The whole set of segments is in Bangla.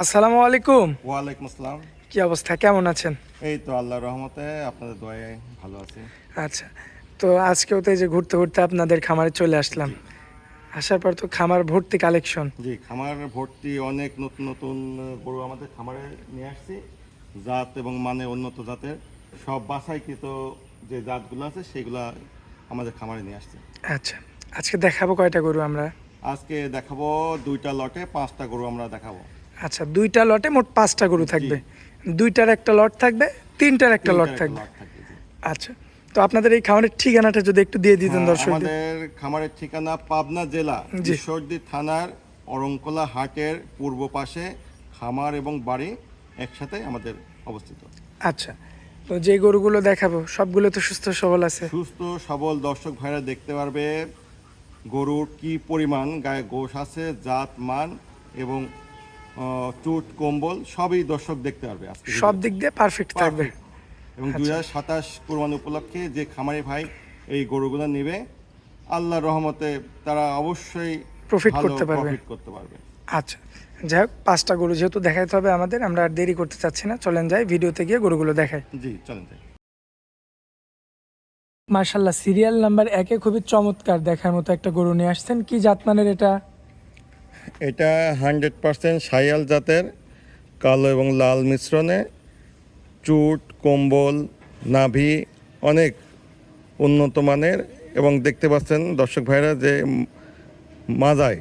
আসসালামু আলাইকুম। ওয়ালাইকুম আসসালাম। কি অবস্থা, কেমন আছেন? এই তো আল্লাহর রহমতে আপনাদের দোয়ায় ভালো আছি। আচ্ছা, তো আজকেও তো এই যে ঘুরতে ঘুরতে আপনাদের খামারে চলে আসলাম। জি আসার পর তো খামার ভর্তি কালেকশন। জি, খামার ভর্তি অনেক নতুন নতুন গরু আমাদের খামারে নিয়ে আসছি। জাত এবং মানে উন্নত জাতের সব বাছাইকৃত যে জাতগুলো আছে সেগুলা আমাদের খামারে নিয়ে আসছি। আচ্ছা, আজকে দেখাবো কয়টা গরু আমরা? আজকে দেখাবো দুইটা লটে 5টা গরু আমরা দেখাবো। আচ্ছা, দুইটা লটে মোট 5টা গরু জি, থাকবে। দুইটার একটা লট থাকবে, তিনটার একটা লট তিনটার একটা থাকবে। লট থাকবে। জি আচ্ছা, তো আপনাদের এই খামারের ঠিকানাটা যদি একটু দিয়ে দিতেন হ্যাঁ, দর্শকদের। আমাদের খামারের ঠিকানা পাবনা জেলা জি। ঈশ্বরদী থানার অরংকোলা হাটের পূর্ব পাশে খামার এবং বাড়ি একসাথে আমাদের অবস্থিত। আচ্ছা, তো যে গরুগুলো দেখাবো সবগুলো তো সুস্থ সবল আছে? সুস্থ সবল দর্শক ভাইরা দেখতে পারবে গরুর কি পরিমাণ গায়ে গোশ আছে, জাত মান এবং চুট কম্বল সবই দর্শক দেখতে পারবে আজকে সব দিক দিয়ে পারফেক্ট থাকবে। পারফেক্ট। এবং আচ্ছা। 2027 কোরবানি উপলক্ষে যে খামারি ভাই এই গরুগুলো নেবে আল্লাহর রহমতে তারা অবশ্যই প্রফিট ভালো করতে পারবে। প্রফিট করতে পারবে। আচ্ছা, যাই হোক 5টা গরু যেহেতু দেখাইতে হবে আমাদের, আমরা আর দেরি করতে চাচ্ছি না, চলেন যাই ভিডিওতে গিয়ে গরুগুলো দেখাই। জি চলেন যাই। মার্শাল্লাহ, সিরিয়াল নাম্বার 1-এ খুবই চমৎকার দেখার মতো একটা গরু নিয়ে আসছেন। কি জাতমানের এটা? এটা 100% শায়াল জাতের, কালো এবং লাল মিশ্রণে, চুট কম্বল নাভি অনেক উন্নত মানের এবং দেখতে পাচ্ছেন দর্শক ভাইরা যে মাজায়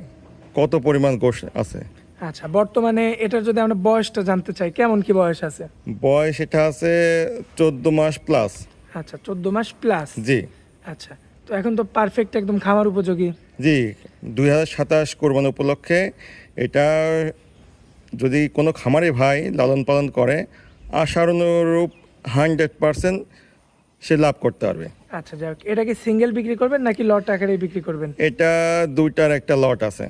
কত পরিমাণ গোশ আছে। আচ্ছা, বর্তমানে এটার যদি আমরা বয়সটা জানতে চাই, কেমন কি বয়স আছে? বয়স এটা আছে 14 মাস প্লাস। আচ্ছা, 14 মাস প্লাস। জি আচ্ছা, তো এখন তো পারফেক্ট একদম খামার উপযোগী। জি, 2027 কোরবানি উপলক্ষে এটা যদি কোনো খামারি ভাই লালন পালন করে আশানুরূপ 100% সে লাভ করতে পারবে। আচ্ছা, যাই হোক, এটা কি সিঙ্গেল বিক্রি করবেন নাকি লট আকারে বিক্রি করবেন? এটা দুইটার একটা লট আছে,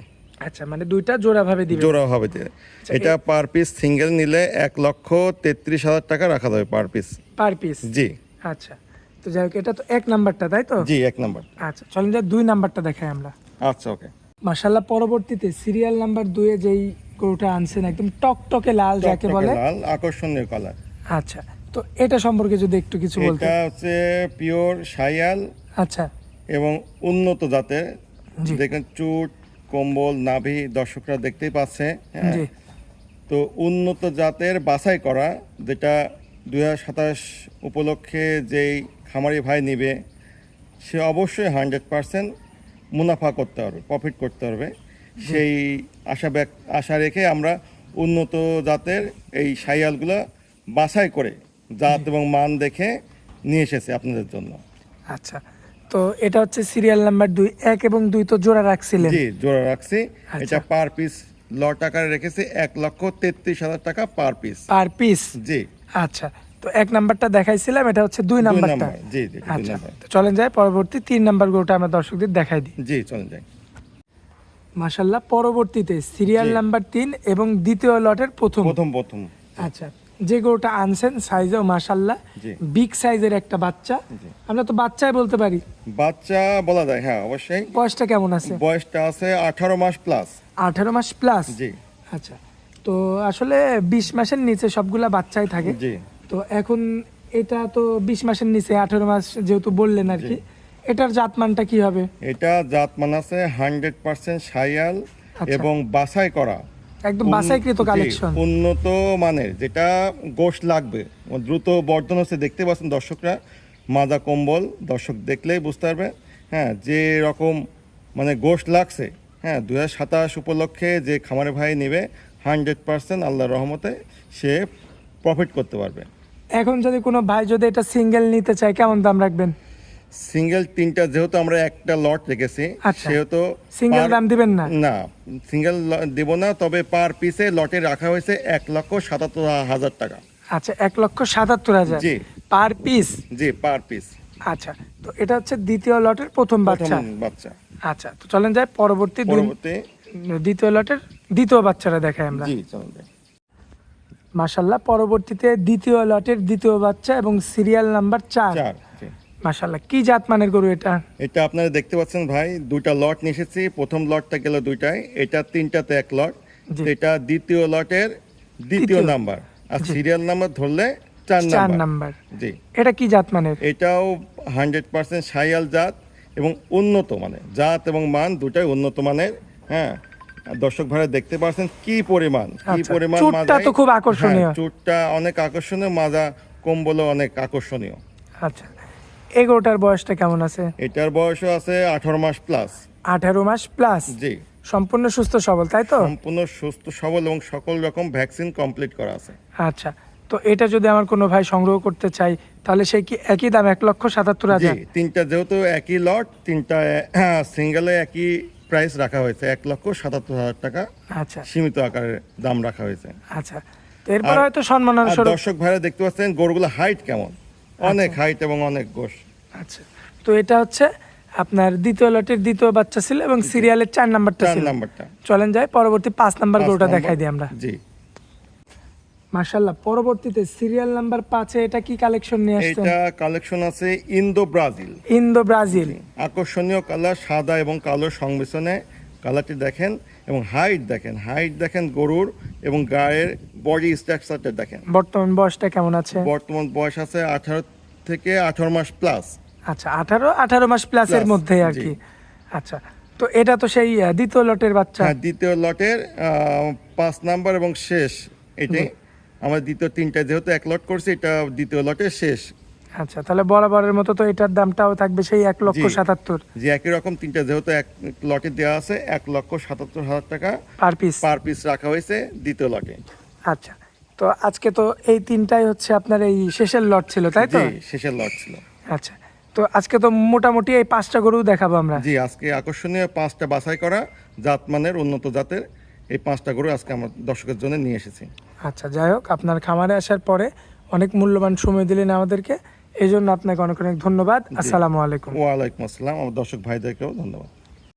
আচ্ছা, মানে দুইটা জোড়া ভাবে দিবেন। জোড়া হবে দিয়ে। এটা পার পিস সিঙ্গেল নিলে 1,33,000 টাকা রাখা যাবে পার পিস। Per piece? জি আচ্ছা, তো যাই হোক, এটা তো 1 নাম্বারটা, তাই তো? জি, 1 নম্বর। আচ্ছা, চলেন যাই 2 নাম্বারটা দেখাই আমরা। আচ্ছা ওকে। মাশাল্লাহ, পরবর্তীতে সিরিয়াল নাম্বার 2-এ যেই গরুটা আনছেন একদম টকটকে লাল যাকে টকটকে বলে। লাল আকর্ষণীয় কালার। আচ্ছা, তো এটা সম্পর্কে যদি একটু কিছু বলতেন। এটা হচ্ছে পিওর শায়াল আচ্ছা। এবং উন্নত জাতের। জি। দেখেন চুট কম্বল নাভি দর্শকরা দেখতেই পাচ্ছে। হ্যাঁ, জি। তো উন্নত জাতের বাছাই করা, যেটা 2027 উপলক্ষে যেই খামারি ভাই নিবে সে অবশ্যই 100% মুনাফা করতে পারবে, প্রফিট করতে পারবে। সেই আশা রেখে আমরা উন্নত জাতের এই শাইয়ালগুলো বাছাই করে জাত এবং মান দেখে নিয়ে এসেছি আপনাদের জন্য। আচ্ছা, তো এটা হচ্ছে সিরিয়াল নাম্বার 2, 1 এবং 2 তো জোড়া রাখছিলেন। জি জোড়া রাখছি। আচ্ছা। এটা পার পিস লট আকারে রেখেছি 1,33,000 টাকা পার পিস। Per piece? জি। আচ্ছা, তো 1 নাম্বারটা দেখাইছিলাম, এটা হচ্ছে 2 নাম্বারটা। নাম্বার, জি জি, 2 আচ্ছা, নাম্বার। তো চলেন যাই পরবর্তী 3 নাম্বার গরুটা আমরা দর্শকদের দেখাই দিই। জি চলেন যাই। মাশাল্লাহ, পরবর্তীতে সিরিয়াল জি। নাম্বার 3 এবং দ্বিতীয় লটের প্রথম। প্রথম। আচ্ছা, যে গরুটা আনছেন সাইজেও মাশাল্লাহ জি। বিগ সাইজের একটা বাচ্চা। জি। আমরা তো বাচ্চাই বলতে পারি। বাচ্চা বলা যায়, হ্যাঁ অবশ্যই। বয়সটা কেমন আছে? বয়সটা আছে 18 মাস প্লাস। 18 মাস প্লাস? জি আচ্ছা, তো আসলে 20 মাসের নিচে সবগুলা বাচ্চাই থাকে। জি তো এখন এটা তো 20 মাসের নিচে, 18 মাস যেহেতু বললেন আর কি, এটার জাতমানটা কি হবে? এটা জাত মান আছে 100% শাইয়াল আচ্ছা। এবং বাছাই করা একদম বাছাইকৃত জি, কালেকশন। উন্নত মানের, যেটা গোশ লাগবে দ্রুত বর্ধন হচ্ছে। দেখতে পাচ্ছেন দর্শকরা মাজা কম্বল দর্শক দেখলেই বুঝতে পারবে। হ্যাঁ, যে রকম মানে গোশ লাগছে। হ্যাঁ, 2027 উপলক্ষে যে খামারে ভাই নেবে 100% আল্লাহর রহমতে সে প্রফিট করতে পারবে। এখন যদি কোনো ভাই যদি এটা সিঙ্গেল নিতে চায়, কেমন দাম রাখবেন? সিঙ্গেল 3টা, যেহেতু আমরা একটা লট রেখেছি আচ্ছা, সেহেতু সিঙ্গেল দাম দিবেন না? না, সিঙ্গেল দেব না, তবে পার পিসে লটে রাখা হয়েছে 1,77,000 টাকা। আচ্ছা, 1,77,000 জি পার পিস? জি, পার পিস। আচ্ছা, তো এটা হচ্ছে দ্বিতীয় লটের প্রথম বাচ্চা। বাচ্চা। আচ্ছা, তো চলেন যাই পরবর্তী দ্বিতীয় লটের দ্বিতীয় বাচ্চাটা দেখাই আমরা। জি চলুন যাই। মাশাল্লাহ, পরবর্তীতে দ্বিতীয় লটের দ্বিতীয় বাচ্চা এবং সিরিয়াল নাম্বার 4। 4। জি, মাশাল্লাহ, কি জাত মানের গরু এটা? এটা আপনারা দেখতে পাচ্ছেন ভাই, দুইটা লট নিয়ে এসেছি। প্রথম লটটা গেল দুইটায়, এটা 3টাতে 1 লট। জি। এটা দ্বিতীয় লটের দ্বিতীয় নাম্বার, আর সিরিয়াল নাম্বার ধরলে 4 4 নাম্বার। নাম্বার। জি, এটা কি জাত মানের? এটাও 100% শাহিওয়াল জাত এবং উন্নত মানের জাত এবং মান দুটাই উন্নত মানের। হ্যাঁ, দর্শক ভাইরা দেখতে পাচ্ছেন কি পরিমাণ আচ্ছা, চুটটা তো খুব আকর্ষণীয়। চুটটা অনেক আকর্ষণীয়, মাজা কম্বলও অনেক আকর্ষণীয়। আচ্ছা, এই গরুটার বয়সটা কেমন আছে? এটার বয়সও আছে 18 মাস প্লাস। 18 মাস প্লাস। জি, সম্পূর্ণ সুস্থ সবল, তাই তো? সম্পূর্ণ সুস্থ সবল এবং সকল রকম ভ্যাকসিন কমপ্লিট করা আছে। আচ্ছা, তো এটা যদি আমার কোনো ভাই সংগ্রহ করতে চাই তাহলে সেই কি একই দাম 1,77,000? জি, তিনটা যেহেতু একই লট, তিনটা সিঙ্গেলে একই প্রাইস রাখা হয়েছে, 1,77,000 টাকা আচ্ছা সীমিত আকারে দাম রাখা হয়েছে। আচ্ছা, তো এরপর আর- হয়তো সম্মাননা আর স্বরূপ। দর্শক ভাইরা দেখতে পাচ্ছেন গরুগুলো হাইট কেমন, অনেক হাইট এবং অনেক গোশ। আচ্ছা, তো এটা হচ্ছে আপনার দ্বিতীয় লটের দ্বিতীয় বাচ্চা ছিল এবং সিরিয়ালের 4 নাম্বারটা 4 ছিল। নাম্বারটা। চলেন যাই পরবর্তী 5 নাম্বার 5 গরুটা নাম্বার। দেখাই দিই আমরা। জি, মাশাআল্লাহ, পরবর্তীতে সিরিয়াল নাম্বার 5-এ এটা কি কালেকশন নিয়ে আসছেন? এটা কালেকশন আছে ইন্দো ব্রাজিল। Indo Brazil. আকর্ষণীয় কালার, সাদা এবং কালো সংমিশ্রণে কালারটি দেখেন, এবং হাইট দেখেন গরুর, এবং গায়ের বডি স্ট্রাকচারটা দেখেন। বর্তমান বয়সটা কেমন আছে? বর্তমান বয়স আছে 18 থেকে 18 মাস প্লাস। আচ্ছা, 18 মাস প্লাসের Plus, মধ্যে আর জি। কি। আচ্ছা, তো এটা তো সেই দ্বিতীয় লটের বাচ্চা। হ্যাঁ, দ্বিতীয় লটের 5 নাম্বার এবং শেষ। এটাই আমার দ্বিতীয় তিনটা যেহেতু এক লট করছি, এটা দ্বিতীয় লটের শেষ। আচ্ছা, তাহলে বরাবরের মতো তো এটার দামটাও থাকবে সেই 1,77,000 যে একই রকম তিনটা যেহেতু এক লটে দেওয়া আছে, 1,77,000 টাকা পার পিস। পার পিস রাখা হয়েছে দ্বিতীয় লটে। আচ্ছা, তো আজকে তো এই তিনটাই হচ্ছে আপনার এই শেষের লট ছিল, তাই তো? জি, শেষের লট ছিল। আচ্ছা, তো আজকে তো মোটামুটি এই 5টা গরু দেখাবো আমরা। জি, আজকে আকর্ষণীয় 5টা বাছাই করা জাতমানের উন্নত জাতের এই 5টা গরু আজকে আমার দর্শকের জন্য নিয়ে এসেছি। আচ্ছা, যাই হোক, আপনার খামারে আসার পরে অনেক মূল্যবান সময় দিলেন আমাদেরকে, এই জন্য আপনাকে অনেক অনেক ধন্যবাদ। আসসালামু আলাইকুম। ওয়ালাইকুম আসসালাম, আমার দর্শক ভাইদেরকেও ধন্যবাদ।